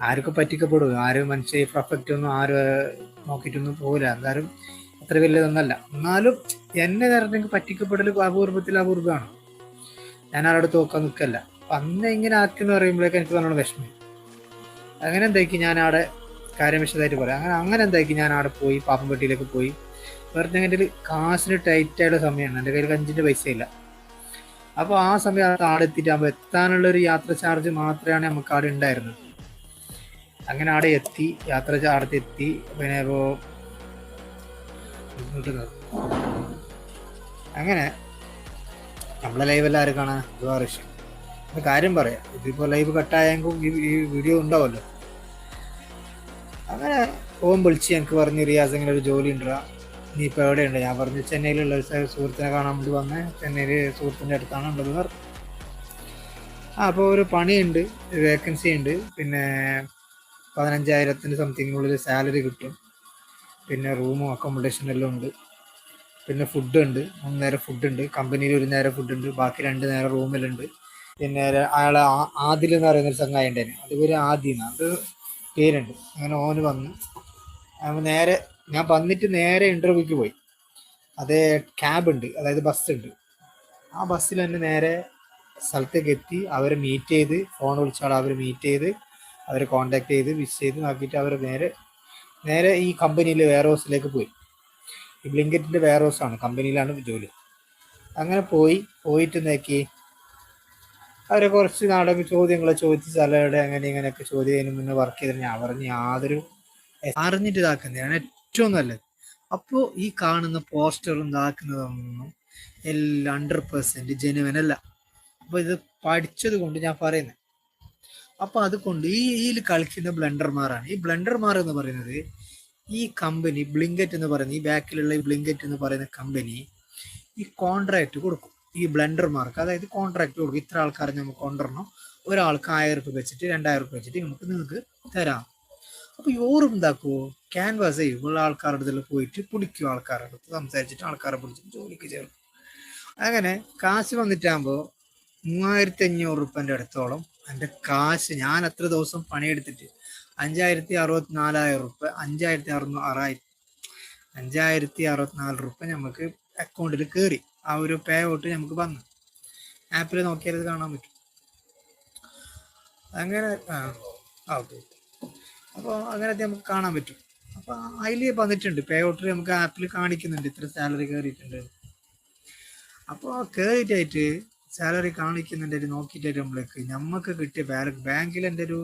ആർക്കും പറ്റിക്കപ്പെടും. ആരും മനുഷ്യ പെർഫെക്റ്റ് ഒന്നും ആരും നോക്കിയിട്ടൊന്നും പോകില്ല. എന്തായാലും അത്ര വലിയതൊന്നല്ല. എന്നാലും എന്നെ നേരത്തെ പറ്റിക്കപ്പെടൽ അപൂർവമാണ്. ഞാൻ ആരോട് തോക്കാൻ നിൽക്കല്ല. അപ്പം അന്ന് ഇങ്ങനെ ആക്കിയെന്ന് പറയുമ്പോഴേക്കും എനിക്ക് നല്ലോണം വിഷമം. അങ്ങനെ എന്തായിരിക്കും ഞാൻ അവിടെ കാര്യം വിശദമായിട്ട് പറയാം. അങ്ങനെ എന്തായിരിക്കും ഞാൻ അവിടെ പോയി പാപ്പൻപെട്ടിയിലേക്ക് പോയി. വെറുതെ എൻ്റെ കാശിന് ടൈറ്റായുള്ള സമയമാണ്. എൻ്റെ കയ്യിൽ 5 പൈസയില്ല. അപ്പോൾ ആ സമയം ആടെ എത്തിയിട്ടാകുമ്പോൾ എത്താനുള്ള ഒരു യാത്ര ചാർജ് മാത്രമാണ് നമുക്ക് അവിടെ ഉണ്ടായിരുന്നത്. അങ്ങനെ അവിടെ എത്തി, യാത്ര ചാർജ് എത്തി. പിന്നെ ഇപ്പോൾ അങ്ങനെ നമ്മളെ ലൈവെല്ലാം ആരും കാണാൻ ഇത് വേറെ വിഷയം. കാര്യം പറയാം, ഇതിപ്പോൾ ലൈവ് കട്ടായെങ്കിൽ ഈ വീഡിയോ ഉണ്ടാവുമല്ലോ. അങ്ങനെ ഓൻ വിളിച്ച് എനിക്ക് പറഞ്ഞു, റിയാസ് ഇങ്ങനെ ഒരു ജോലി ഉണ്ടാ, നീ ഇപ്പോൾ എവിടെയുണ്ട്? ഞാൻ പറഞ്ഞു ചെന്നൈയിലുള്ള ഒരു സുഹൃത്തിനെ കാണാൻ വേണ്ടി വന്ന്, ചെന്നൈയിൽ സുഹൃത്തിൻ്റെ അടുത്താണ് ഉള്ളത് പറഞ്ഞു. അപ്പോൾ ഒരു പണിയുണ്ട്, വേക്കൻസി ഉണ്ട്, പിന്നെ 15,000 സംതിങ്ങിനുള്ളിൽ സാലറി കിട്ടും, പിന്നെ റൂമും അക്കോമഡേഷനും എല്ലാം ഉണ്ട്, പിന്നെ ഫുഡ് ഉണ്ട്, 3 നേരം ഫുഡ് ഉണ്ട്, കമ്പനിയിൽ 1 നേരം ഫുഡ് ഉണ്ട്, ബാക്കി 2 നേരം റൂമിലുണ്ട്. പിന്നെ അയാളെ ആദിൽ എന്ന് പറയുന്നൊരു ചങ്ങായി ഉണ്ടായിരുന്നു, അതുപോലെ ആദിന്ന് അത് പേരുണ്ട്. അങ്ങനെ ഓന് വന്ന് നേരെ ഞാൻ വന്നിട്ട് നേരെ ഇൻ്റർവ്യൂക്ക് പോയി. അതേ ക്യാബ് ഉണ്ട്, അതായത് ബസ് ഉണ്ട്. ആ ബസ്സിൽ തന്നെ നേരെ സ്ഥലത്തേക്ക് എത്തി, അവരെ മീറ്റ് ചെയ്ത്, ഫോൺ വിളിച്ചാൽ അവർ മീറ്റ് ചെയ്ത്, അവരെ കോൺടാക്ട് ചെയ്ത് വിഷ് ചെയ്ത് നോക്കിയിട്ട് അവർ നേരെ ഈ കമ്പനിയിലെ വെയർ ഹൗസിലേക്ക് പോയി. ഈ ബ്ലിങ്കറ്റിൻ്റെ വെയർ ഹൗസാണ്, കമ്പനിയിലാണ് ജോലി. അങ്ങനെ പോയിട്ട് നോക്കി അവരെ കുറച്ച് നാടകം ചോദ്യങ്ങൾ ചോദിച്ച് സാലറിയുടെ അങ്ങനെ ഇങ്ങനെയൊക്കെ ചോദ്യം മുന്നേ വർക്ക് ചെയ്തിട്ട് ഞാൻ പറഞ്ഞ് യാതൊരു അറിഞ്ഞിട്ട് ഇതാക്കുന്നതാണ് ഏറ്റവും നല്ലത്. അപ്പോൾ ഈ കാണുന്ന പോസ്റ്ററും ഇതാക്കുന്നതൊന്നും എല്ലാം 100% ജെനുവനല്ല. അപ്പോൾ ഇത് പഠിച്ചത് കൊണ്ട് ഞാൻ പറയുന്നത്. അപ്പോൾ അതുകൊണ്ട് ഇതിൽ കളിക്കുന്ന ബ്ലണ്ടർമാരാണ്. ഈ ബ്ലണ്ടർമാർ എന്ന് പറയുന്നത് ഈ കമ്പനി ബ്ലിങ്കറ്റ് എന്ന് പറയുന്നത്, ഈ ബാക്കിലുള്ള ഈ ബ്ലിങ്കറ്റ് എന്ന് പറയുന്ന കമ്പനി ഈ കോൺട്രാക്ട് കൊടുക്കും ഈ ബ്ലണ്ടർമാർക്ക്. അതായത് കോൺട്രാക്ട് കൊടുക്കും, ഇത്ര ആൾക്കാരെ നമുക്ക് കൊണ്ടുവരണം, ഒരാൾക്ക് 1000 രൂപ വെച്ചിട്ട് 2000 രൂപ വെച്ചിട്ട് നിങ്ങൾക്ക് തരാം. അപ്പോൾ യോറും എന്താക്കുമോ, ക്യാൻവാസ് ചെയ്യും, ഉള്ള ആൾക്കാരുടെ അടുത്ത് പോയിട്ട് പിടിക്കും, ആൾക്കാരുടെ അടുത്ത് സംസാരിച്ചിട്ട് ആൾക്കാരെ പിടിച്ചിട്ട് ജോലിക്ക് ചേർക്കും. അങ്ങനെ കാശ് വന്നിട്ടാകുമ്പോൾ 3500 രൂപൻ്റെ അടുത്തോളം എൻ്റെ കാശ്, ഞാൻ എത്ര ദിവസം പണിയെടുത്തിട്ട് 5,064 രൂപ, 5,064 രൂപ നമുക്ക് അക്കൗണ്ടിൽ കയറി. ആ ഒരു പേ ഔട്ട് നമുക്ക് വന്നു. ആപ്പിൽ നോക്കിയാൽ ഇത് കാണാൻ പറ്റും. അങ്ങനെ ഓക്കെ, അപ്പോൾ അങ്ങനത്തെ നമുക്ക് കാണാൻ പറ്റും. അപ്പോൾ അതിൽ വന്നിട്ടുണ്ട് പേ ഔട്ടിൽ, നമുക്ക് ആപ്പിൽ കാണിക്കുന്നുണ്ട് ഇത്ര സാലറി കയറിയിട്ടുണ്ട്. അപ്പോൾ കയറിയിട്ടായിട്ട് സാലറി കാണിക്കുന്നുണ്ട് നോക്കിയിട്ടായിട്ട് നമ്മളേക്ക് നമുക്ക് കിട്ടിയ ബാങ്കിൽ എൻ്റെ ഒരു